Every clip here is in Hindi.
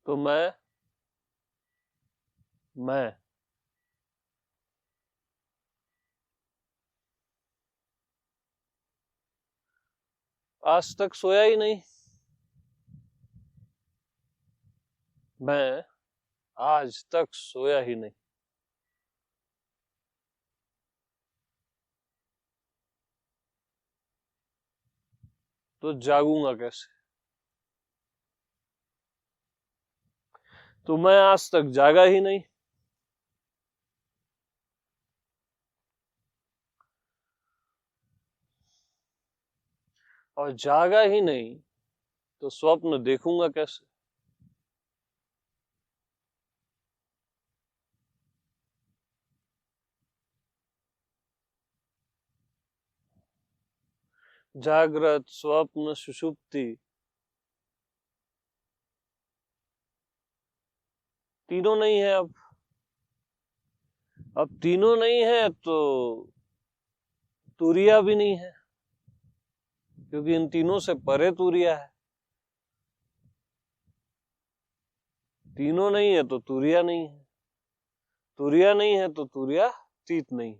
तो मैं आज तक सोया ही नहीं। मैं आज तक सोया ही नहीं। तो जागूंगा कैसे? तो मैं आज तक जागा ही नहीं। और जागा ही नहीं तो स्वप्न देखूंगा कैसे? जागृत, स्वप्न, सुषुप्ति, तीनों नहीं है। अब तीनों नहीं है तो तुरिया भी नहीं है, क्योंकि इन तीनों से परे तुरिया है। तीनों नहीं है तो तुरिया नहीं है, तुरिया नहीं है तो तुरिया तीत नहीं।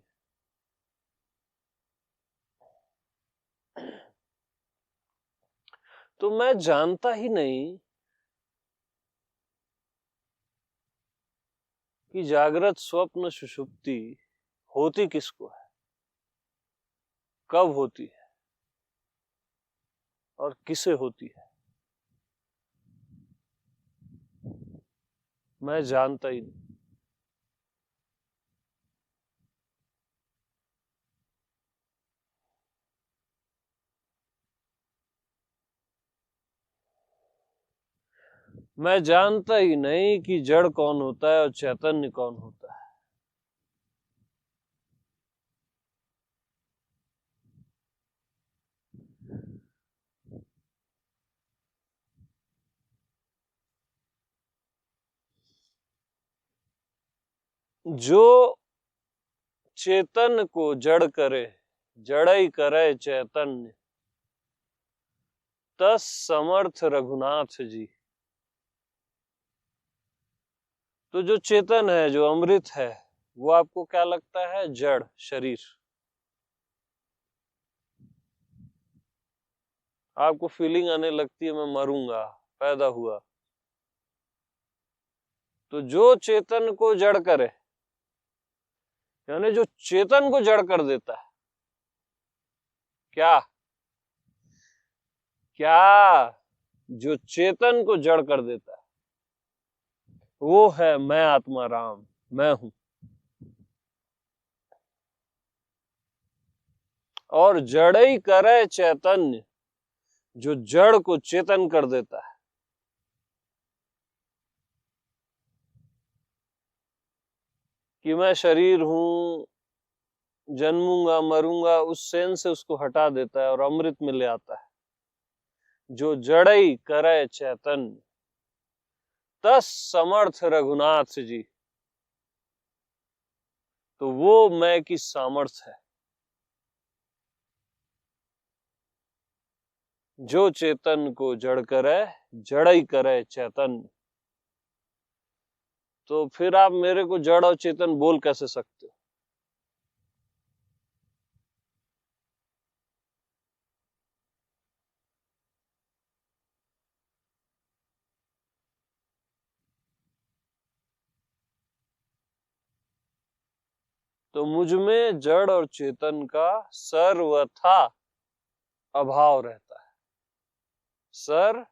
तो मैं जानता ही नहीं कि जागृत, स्वप्न, सुषुप्ति होती किसको है, कब होती है और किसे होती है। मैं जानता ही नहीं। मैं जानता ही नहीं कि जड़ कौन होता है और चैतन्य कौन होता है। जो चेतन को जड़ करे, जड़ई करे चैतन्य, तस समर्थ रघुनाथ जी। तो जो चेतन है, जो अमृत है, वो आपको क्या लगता है? जड़, शरीर। आपको फीलिंग आने लगती है मैं मरूंगा, पैदा हुआ। तो जो चेतन को जड़ करे, यानी जो चेतन को जड़ कर देता है, क्या क्या जो चेतन को जड़ कर देता है, वो है मैं आत्मा राम, मैं हूं। और जड़ई करे चैतन्य, जो जड़ को चेतन कर देता है। कि मैं शरीर हूं, जन्मूंगा मरूंगा, उस सेंस से उसको हटा देता है और अमृत में ले आता है। जो जड़ई करे चैतन्य, तस समर्थ रघुनाथ जी। तो वो मैं की सामर्थ्य है। जो चेतन को जड़ करे, जड़ई करे चैतन्य। तो फिर आप मेरे को जड़ और चेतन बोल कैसे सकते हो? तो मुझ में जड़ और चेतन का सर्वथा अभाव रहता है, सर्वथा।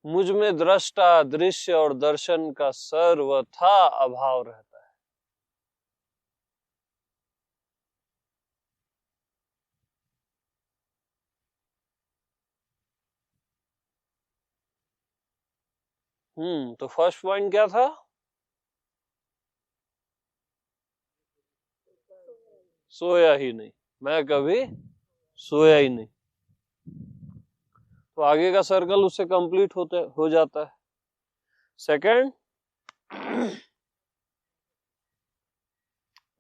मुझ में दृष्टा, दृश्य और दर्शन का सर्वथा अभाव रहता है। तो फर्स्ट पॉइंट क्या था? सोया ही नहीं। मैं कभी सोया ही नहीं। तो आगे का सर्कल उससे कंप्लीट हो जाता है। सेकंड,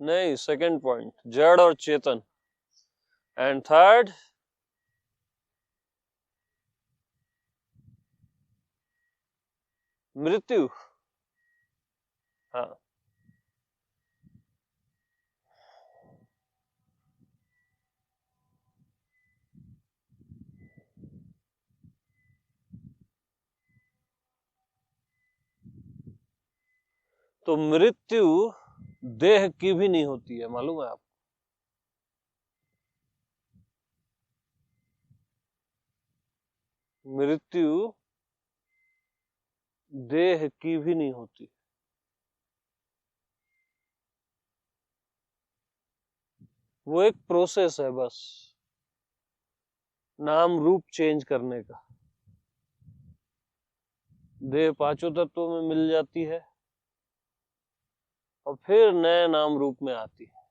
नहीं, सेकंड पॉइंट जड़ और चेतन। एंड थर्ड, मृत्यु। हाँ, तो मृत्यु देह की भी नहीं होती है, मालूम है आपको? मृत्यु देह की भी नहीं होती। वो एक प्रोसेस है बस, नाम रूप चेंज करने का। देह पांचों तत्वों में मिल जाती है और फिर नए नाम रूप में आती है।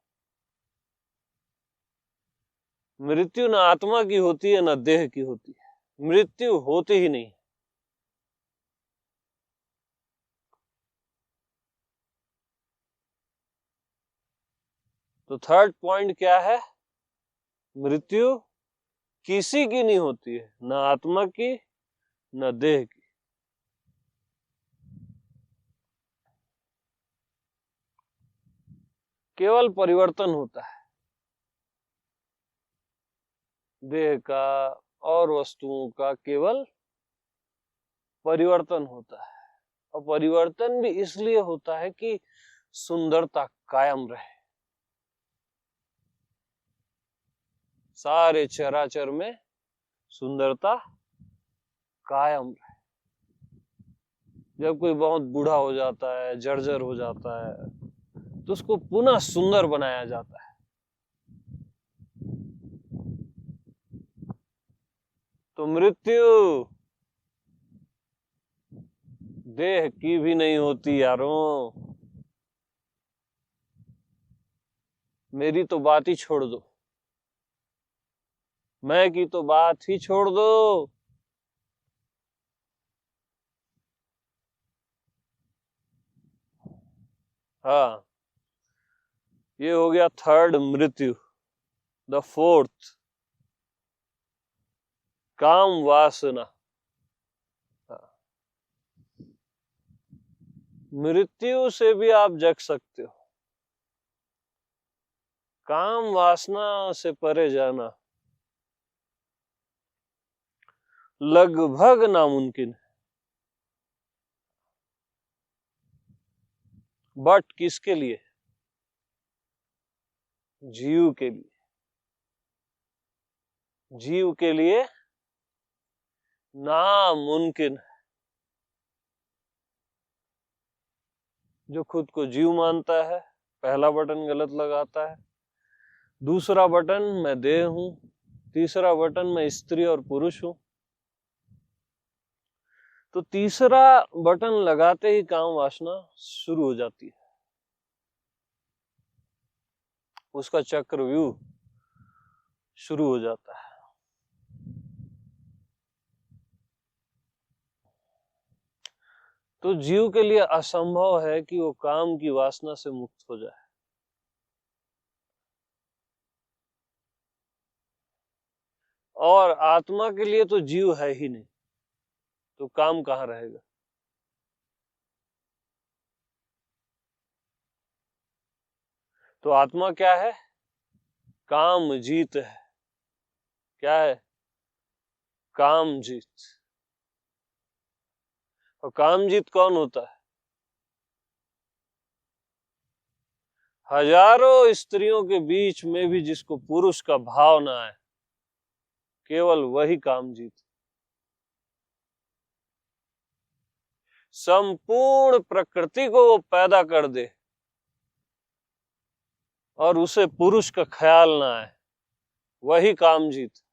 मृत्यु ना आत्मा की होती है ना देह की होती है, मृत्यु होती ही नहीं। तो थर्ड पॉइंट क्या है? मृत्यु किसी की नहीं होती है, ना आत्मा की ना देह की। केवल परिवर्तन होता है देह का और वस्तुओं का, केवल परिवर्तन होता है। और परिवर्तन भी इसलिए होता है कि सुंदरता कायम रहे। सारे चराचर में सुंदरता कायम रहे। जब कोई बहुत बूढ़ा हो जाता है, जर्जर हो जाता है, तो उसको पुनः सुंदर बनाया जाता है। तो मृत्यु देह की भी नहीं होती यारों। मेरी तो बात ही छोड़ दो, मैं की तो बात ही छोड़ दो। हाँ, ये हो गया थर्ड मृत्यु। द फोर्थ, काम वासना। हाँ, मृत्यु से भी आप जग सकते हो, काम वासना से परे जाना लगभग नामुमकिन है। बट किसके लिए? जीव के लिए। जीव के लिए नामुमकिन है। जो खुद को जीव मानता है, पहला बटन गलत लगाता है। दूसरा बटन मैं देह हूं। तीसरा बटन मैं स्त्री और पुरुष हूं। तो तीसरा बटन लगाते ही काम वासना शुरू हो जाती है, उसका चक्रव्यूह शुरू हो जाता है। तो जीव के लिए असंभव है कि वो काम की वासना से मुक्त हो जाए। और आत्मा के लिए तो जीव है ही नहीं, तो काम कहाँ रहेगा? तो आत्मा क्या है? काम जीत है। क्या है? काम जीत। और काम जीत कौन होता है? हजारों स्त्रियों के बीच में भी जिसको पुरुष का भाव ना है, केवल वही काम जीत। संपूर्ण प्रकृति को वो पैदा कर दे और उसे पुरुष का ख्याल ना आए, वही काम जीत।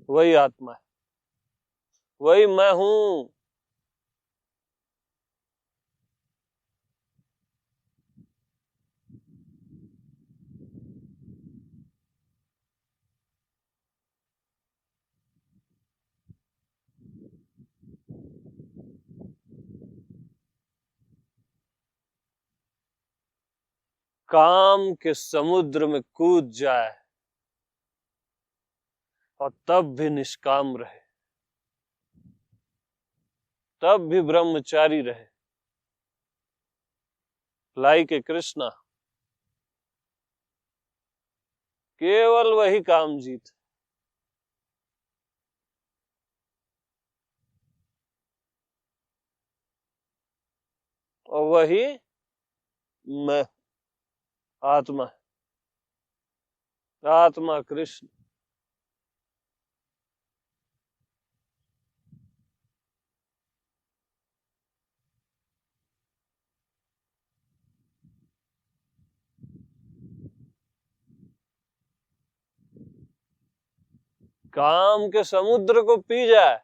वही आत्मा है, वही मैं हूं। काम के समुद्र में कूद जाए और तब भी निष्काम रहे, तब भी ब्रह्मचारी रहे, लाइक ए कृष्णा, केवल वही काम जीत। और वही मैं, आत्मा, आत्मा कृष्ण। काम के समुद्र को पी जाए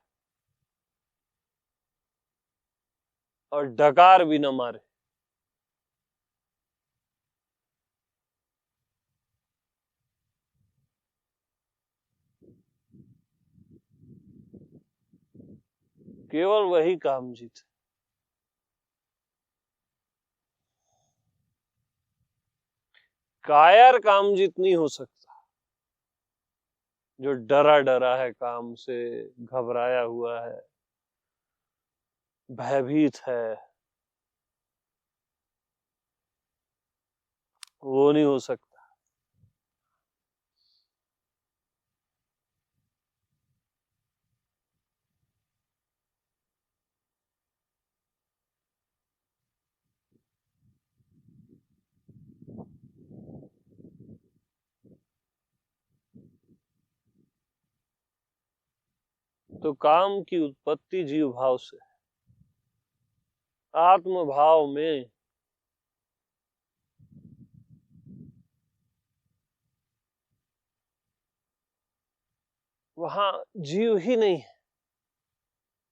और डकार भी न मारे। केवल वही काम जीत। कायर काम जीत नहीं हो सकता, जो डरा डरा है, काम से घबराया हुआ है, भयभीत है, वो नहीं हो सकता। तो काम की उत्पत्ति जीव भाव से, आत्म भाव में वहां जीव ही नहीं है,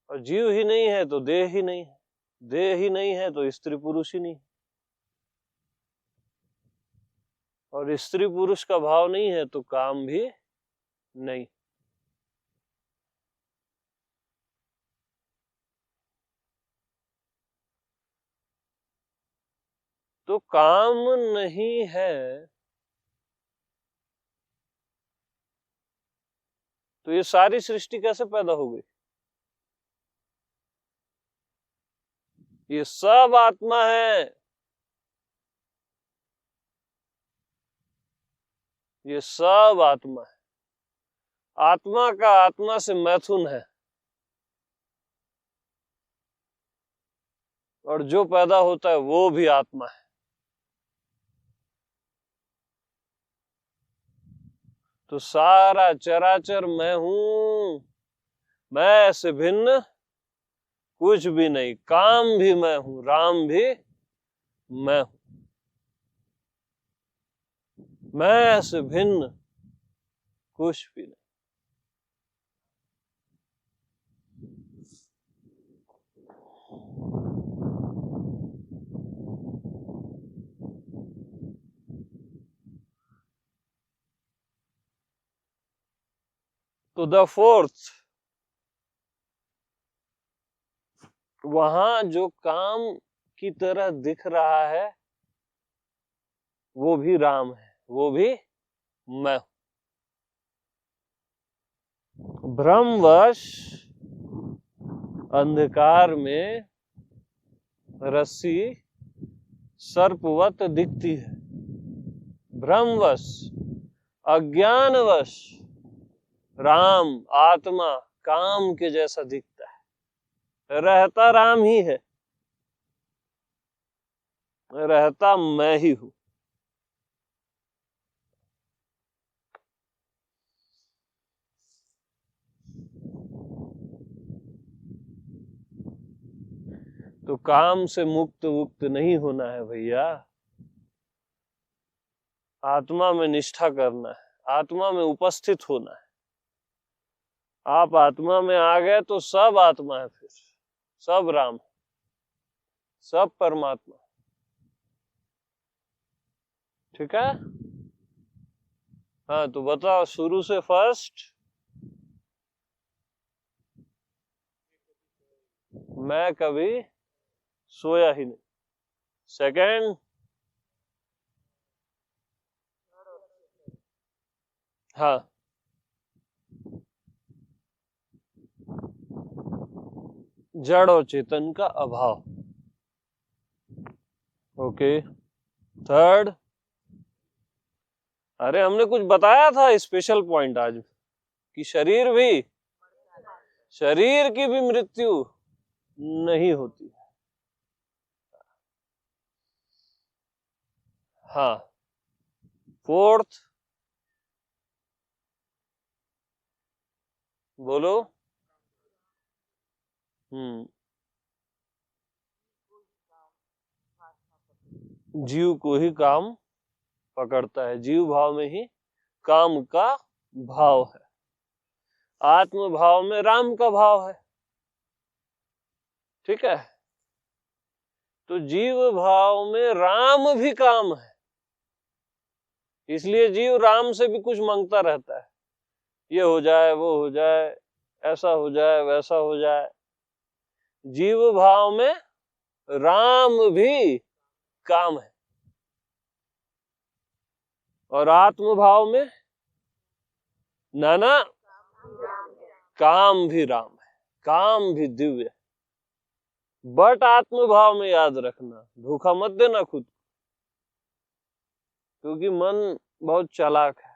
और जीव ही नहीं है तो देह ही नहीं है, देह ही नहीं है तो स्त्री पुरुष ही नहीं, और स्त्री पुरुष का भाव नहीं है तो काम भी नहीं। तो काम नहीं है तो ये सारी सृष्टि कैसे पैदा हो गई? ये सब आत्मा है, ये सब आत्मा है। आत्मा का आत्मा से मैथुन है, और जो पैदा होता है वो भी आत्मा है। तो सारा चराचर मैं हूं, मैं से भिन्न कुछ भी नहीं। काम भी मैं हूं, राम भी मैं हूं, मैं से भिन्न कुछ भी नहीं। तो द फोर्थ, वहां जो काम की तरह दिख रहा है वो भी राम है, वो भी मैं हूं। भ्रमवश अंधकार में रस्सी सर्पवत दिखती है, भ्रमवश, अज्ञानवश राम, आत्मा काम के जैसा दिखता है। रहता राम ही है, रहता मैं ही हूं। तो काम से मुक्त मुक्त नहीं होना है भैया, आत्मा में निष्ठा करना है, आत्मा में उपस्थित होना है। आप आत्मा में आ गए तो सब आत्मा है, फिर सब राम, सब परमात्मा। ठीक है? हाँ, तो बताओ शुरू से फर्स्ट। मैं कभी सोया ही नहीं। सेकंड, हाँ, जड़ और चेतन का अभाव। ओके, थर्ड, अरे हमने कुछ बताया था स्पेशल पॉइंट आज कि शरीर की भी मृत्यु नहीं होती। हाँ, फोर्थ, बोलो। हम्म, जीव को ही काम पकड़ता है, जीव भाव में ही काम का भाव है, आत्म भाव में राम का भाव है। ठीक है, तो जीव भाव में राम भी काम है, इसलिए जीव राम से भी कुछ मांगता रहता है, ये हो जाए, वो हो जाए, ऐसा हो जाए, वैसा हो जाए। जीव भाव में राम भी काम है, और आत्म भाव में नाना काम भी राम है, काम भी दिव्य है। बट आत्म भाव में याद रखना, धोखा मत देना खुद, क्योंकि मन बहुत चालाक है।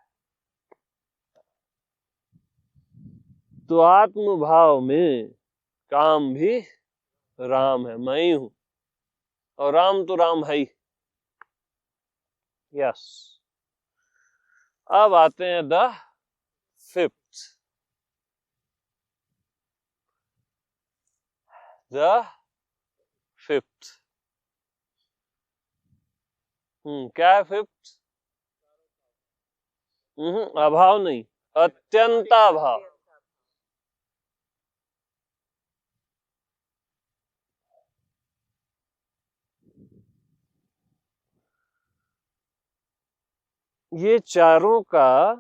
तो आत्म भाव में काम भी राम है, मैं ही हूं, और राम तो राम है ही। यस, अब आते हैं द फिफ्थ, द फिफ्थ। क्या है फिफ्थ? अभाव नहीं, अत्यंताभाव। ये चारों का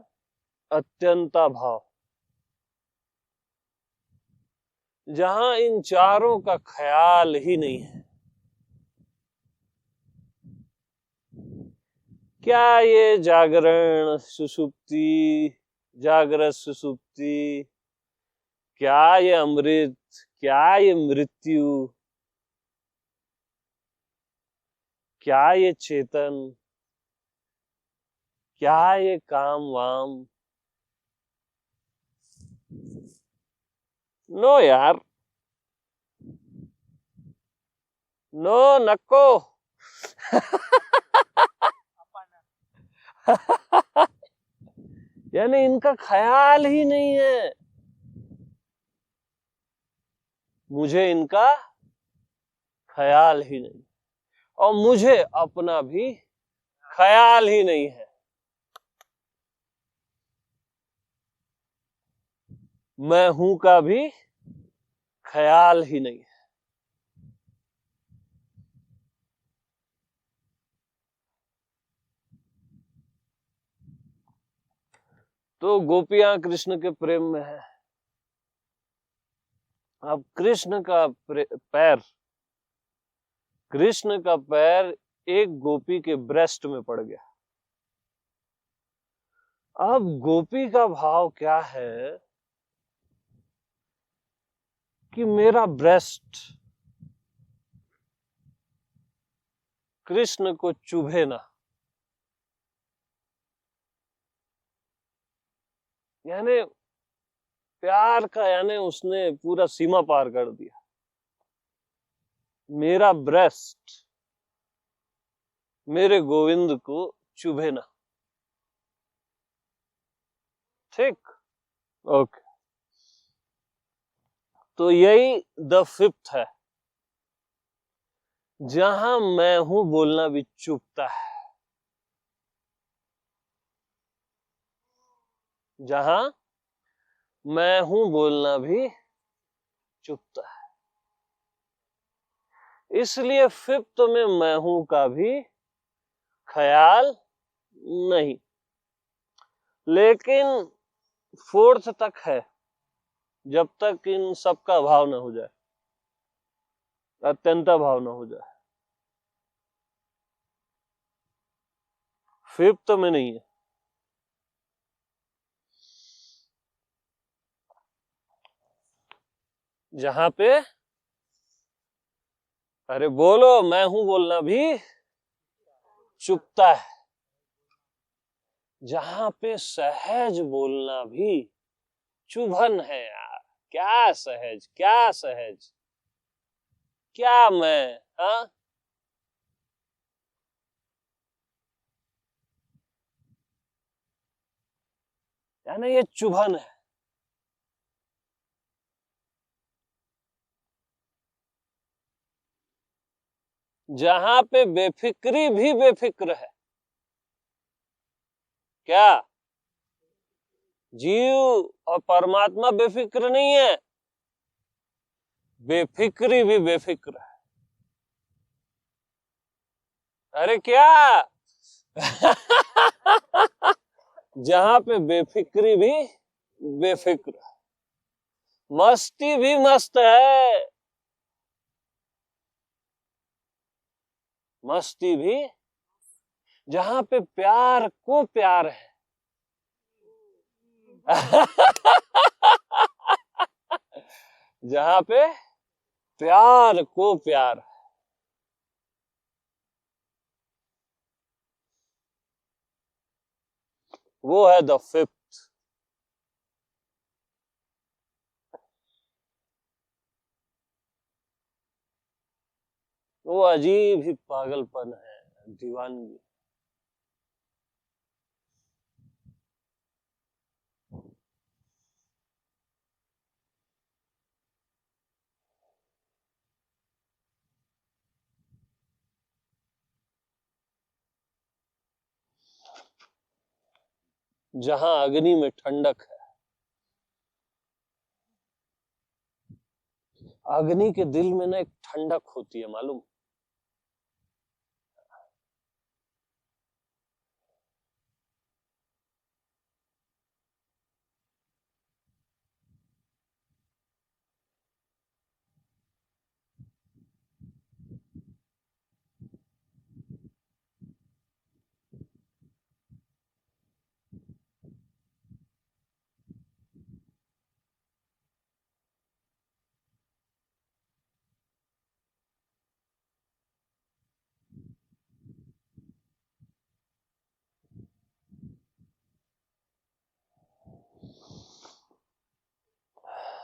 अत्यंताभाव, जहां इन चारों का ख्याल ही नहीं है। क्या ये जागरण सुषुप्ति, जागृत सुषुप्ति, क्या ये अमृत, क्या ये मृत्यु, क्या ये चेतन, क्या ये काम वाम, नो यार, नो, नको। यानी इनका ख्याल ही नहीं है, मुझे इनका ख्याल ही नहीं, और मुझे अपना भी ख्याल ही नहीं है। मैं हूं का भी ख्याल ही नहीं है। तो गोपियां कृष्ण के प्रेम में है। अब कृष्ण का पैर एक गोपी के ब्रेस्ट में पड़ गया। अब गोपी का भाव क्या है कि मेरा ब्रेस्ट कृष्ण को चुभे ना, यानी प्यार का, यानी उसने पूरा सीमा पार कर दिया। मेरा ब्रेस्ट मेरे गोविंद को चुभे ना। ठीक, ओके। तो यही द फिफ्थ है, जहां मैं हूं बोलना भी चुभता है, जहां मैं हूं बोलना भी चुभता है। इसलिए फिफ्थ में मैं हूं का भी ख्याल नहीं, लेकिन फोर्थ तक है, जब तक इन सबका भाव ना हो जाए, अत्यंत भाव ना हो जाए। फिफ्थ में नहीं है। जहां पे, अरे बोलो, मैं हूं बोलना भी चुपता है। जहां पे सहज बोलना भी चुभन है यार। क्या सहज, क्या सहज, क्या मैं, हाँ। यानी ये चुभन है। जहां पे बेफिक्री भी बेफिक्र है। क्या? जीव और परमात्मा बेफिक्र नहीं है, बेफिक्री भी बेफिक्र है। अरे क्या? जहां पे बेफिक्री भी बेफिक्र है, मस्ती भी मस्त है, मस्ती भी। जहां पे प्यार को प्यार है। जहां पे प्यार को प्यार है, वो है द फिफ्थ। वो अजीब ही पागलपन है, दीवानगी। जहां अग्नि में ठंडक है। अग्नि के दिल में ना एक ठंडक होती है, मालूम।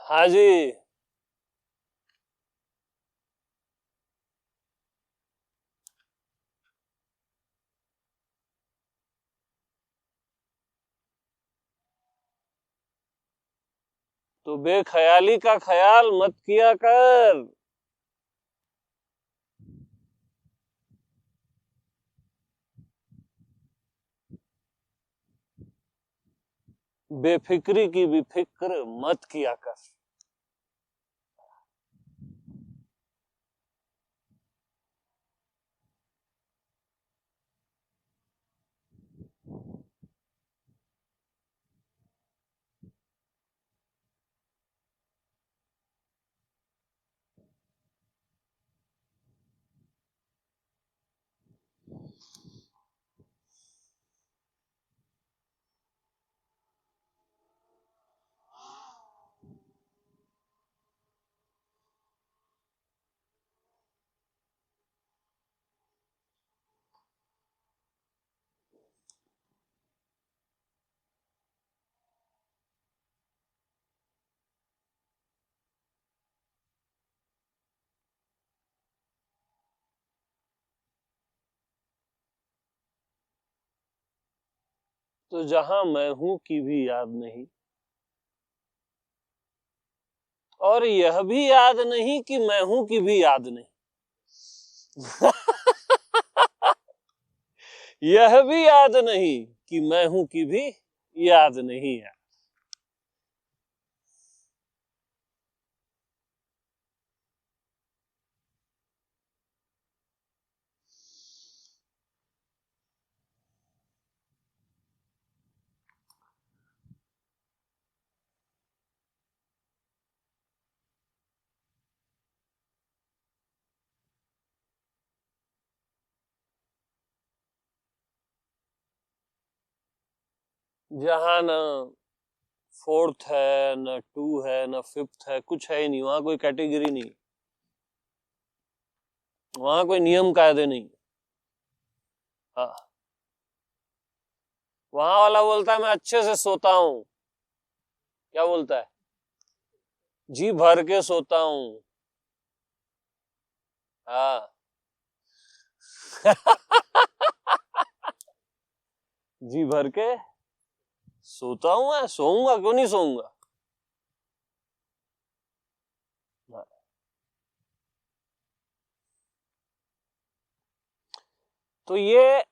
हाँ जी। तो बेख्याली का ख्याल मत किया कर। बेफिक्री की भी फिक्र मत किया कर। तो जहां मैं हूं की भी याद नहीं, और यह भी याद नहीं कि मैं हूं की भी याद नहीं। यह भी याद नहीं कि मैं हूं की भी याद नहीं है। जहां न फोर्थ है, न टू है, न फिफ्थ है, कुछ है ही नहीं वहां, कोई कैटेगरी नहीं, वहां कोई नियम कायदे नहीं। हाँ, वहां वाला बोलता है मैं अच्छे से सोता हूं। क्या बोलता है? जी भर के सोता हूं। हाँ। जी भर के सोता हूं, मैं सोऊंगा क्यों नहीं सोऊंगा। हाँ। तो ये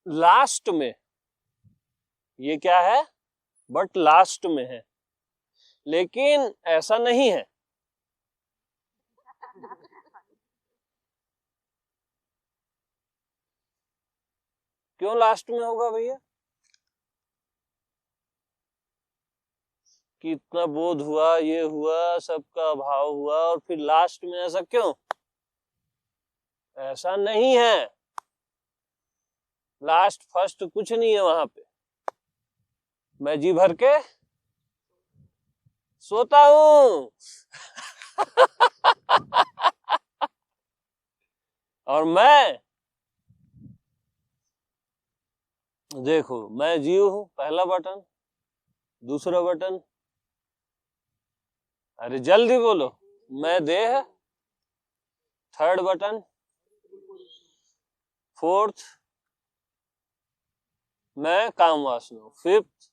लास्ट में, ये क्या है, बट लास्ट में है, लेकिन ऐसा नहीं है। क्यों लास्ट में होगा भैया? कि इतना बोध हुआ, ये हुआ, सबका अभाव हुआ, और फिर लास्ट में ऐसा क्यों? ऐसा नहीं है, लास्ट फर्स्ट कुछ नहीं है वहां पे। मैं जी भर के सोता हूं। और मैं, देखो मैं जीव हूं, पहला बटन। दूसरा बटन, अरे जल्दी बोलो, मैं देह। थर्ड बटन, फोर्थ, मैं काम वासना। फिफ्थ,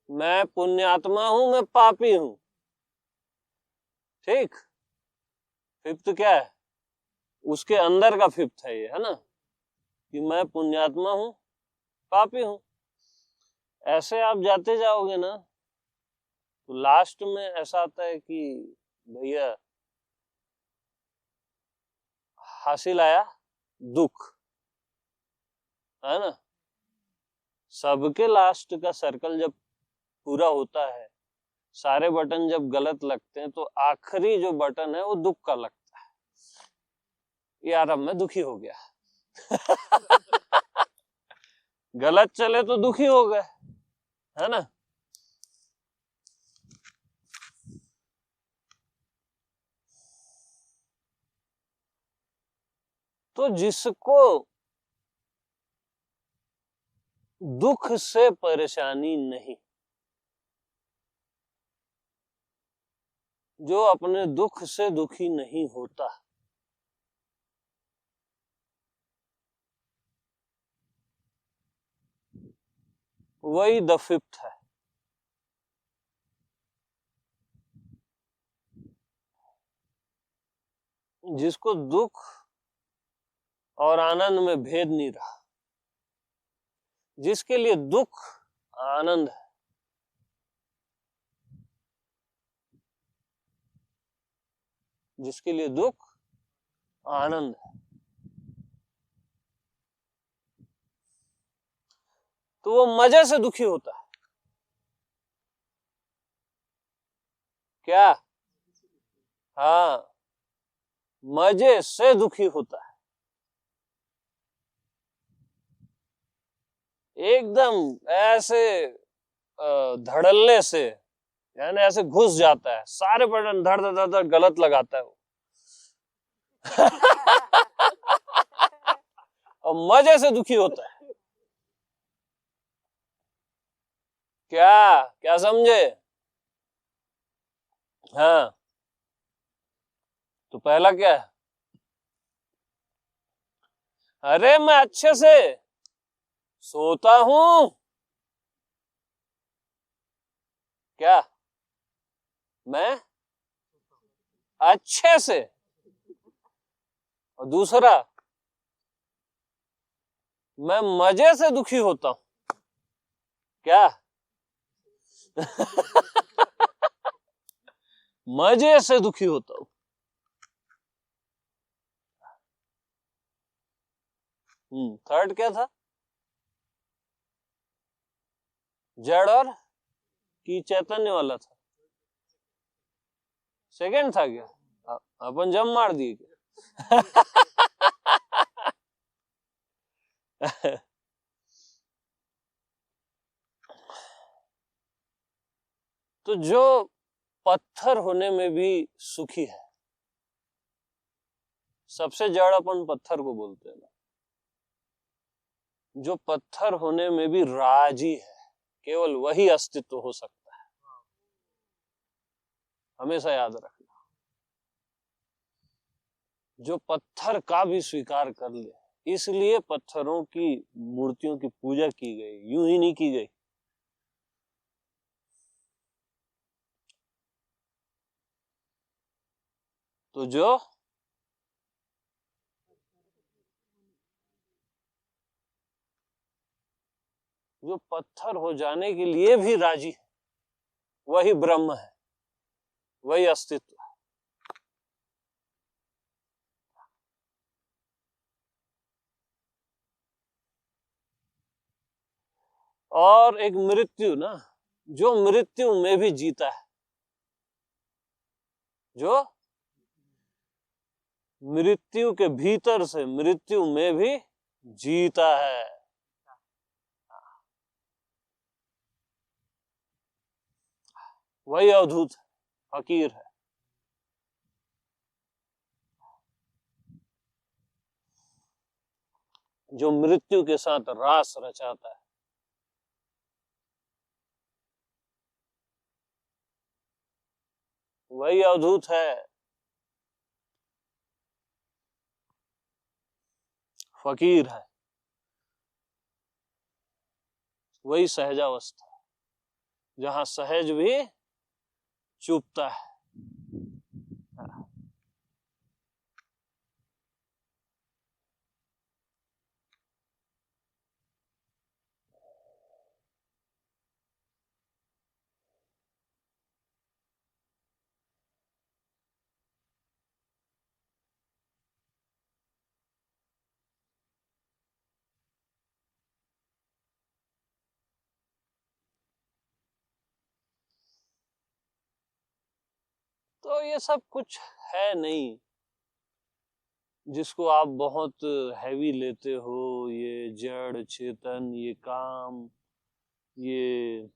मैं पुण्यात्मा हूं, मैं पापी हूं। ठीक। फिफ्थ क्या है? उसके अंदर का फिफ्थ है ये, है ना, कि मैं पुण्यात्मा हूं, पापी हूं। ऐसे आप जाते जाओगे ना, तो लास्ट में ऐसा आता है कि भैया हासिल आया दुख, है ना। सबके लास्ट का सर्कल जब पूरा होता है, सारे बटन जब गलत लगते हैं, तो आखिरी जो बटन है वो दुख का लगता है। यार अब मैं दुखी हो गया। गलत चले तो दुखी हो गए, है ना। तो जिसको दुख से परेशानी नहीं, जो अपने दुख से दुखी नहीं होता, वही द फिफ्थ है। जिसको दुख और आनंद में भेद नहीं रहा, जिसके लिए दुख आनंद है, जिसके लिए दुख आनंद है, तो वो मजे से दुखी होता है। क्या? हाँ, मजे से दुखी होता है, एकदम ऐसे धड़ल्ले से, यानी ऐसे घुस जाता है, सारे बटन धड़ धड़ धड़ धड़ गलत लगाता है वो। और मजे से दुखी होता है। क्या क्या समझे? हाँ, तो पहला क्या है? अरे मैं अच्छे से सोता हूं। क्या? मैं अच्छे से। और दूसरा, मैं मजे से दुखी होता हूं। क्या? मजे से दुखी होता हूं। थर्ड क्या था? जड़ और की चैतन्य वाला था। सेकंड था क्या? अपन जम मार दिए क्या? तो जो पत्थर होने में भी सुखी है, सबसे जड़ अपन पत्थर को बोलते हैं ना, जो पत्थर होने में भी राजी है, केवल वही अस्तित्व हो सकता है। हमेशा याद रखना, जो पत्थर का भी स्वीकार कर ले। इसलिए पत्थरों की मूर्तियों की पूजा की गई, यूं ही नहीं की गई। तो जो पत्थर हो जाने के लिए भी राजी है, वही ब्रह्म है, वही अस्तित्व है। और एक मृत्यु ना, जो मृत्यु में भी जीता है, जो मृत्यु के भीतर से मृत्यु में भी जीता है, वही अवधूत फकीर है। जो मृत्यु के साथ रास रचाता है, वही अवधूत है, फकीर है, वही सहजावस्था है, जहां सहज भी चुपता है। तो ये सब कुछ है नहीं जिसको आप बहुत हैवी लेते हो, ये जड़ चेतन, ये काम, ये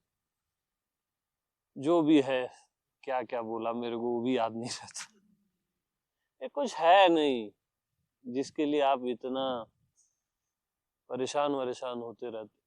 जो भी है, क्या क्या बोला मेरे को वो भी याद नहीं रहता। ये कुछ है नहीं जिसके लिए आप इतना परेशान होते रहते।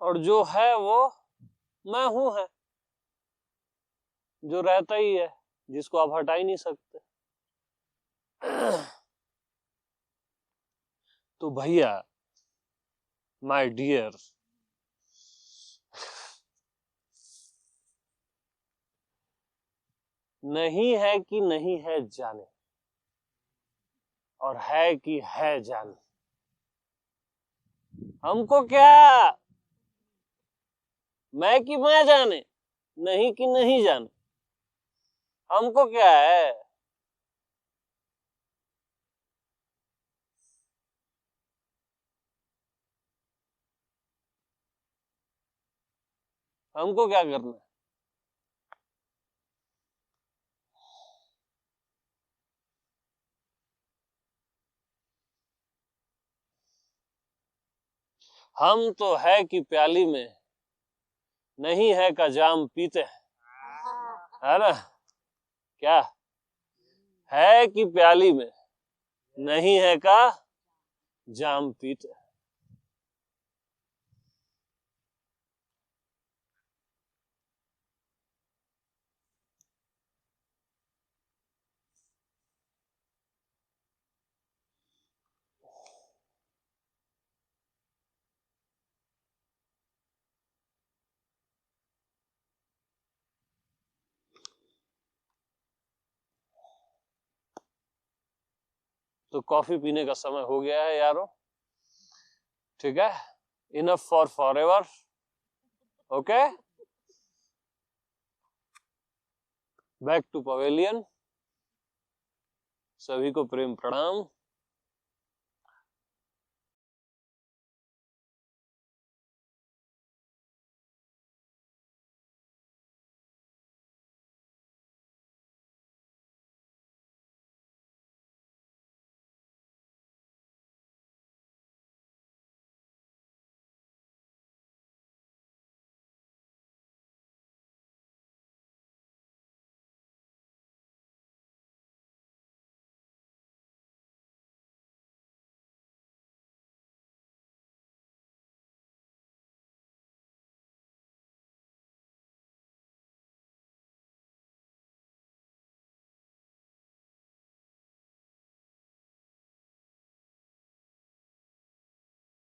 और जो है वो मैं हूं है, जो रहता ही है, जिसको आप हटा ही नहीं सकते। तो भैया, माय डियर, नहीं है कि नहीं है जाने, और है कि है जाने। हमको क्या, मैं कि मैं जाने, नहीं कि नहीं जाने, हमको क्या है। हमको क्या करना है। हम तो है कि प्याली में नहीं है का जाम पीते हैं, है ना। क्या है कि प्याली में नहीं है का जाम पीते हैं। तो कॉफी पीने का समय हो गया है यारों, ठीक है। Enough for forever, okay. Back to pavilion. सभी को प्रेम प्रणाम।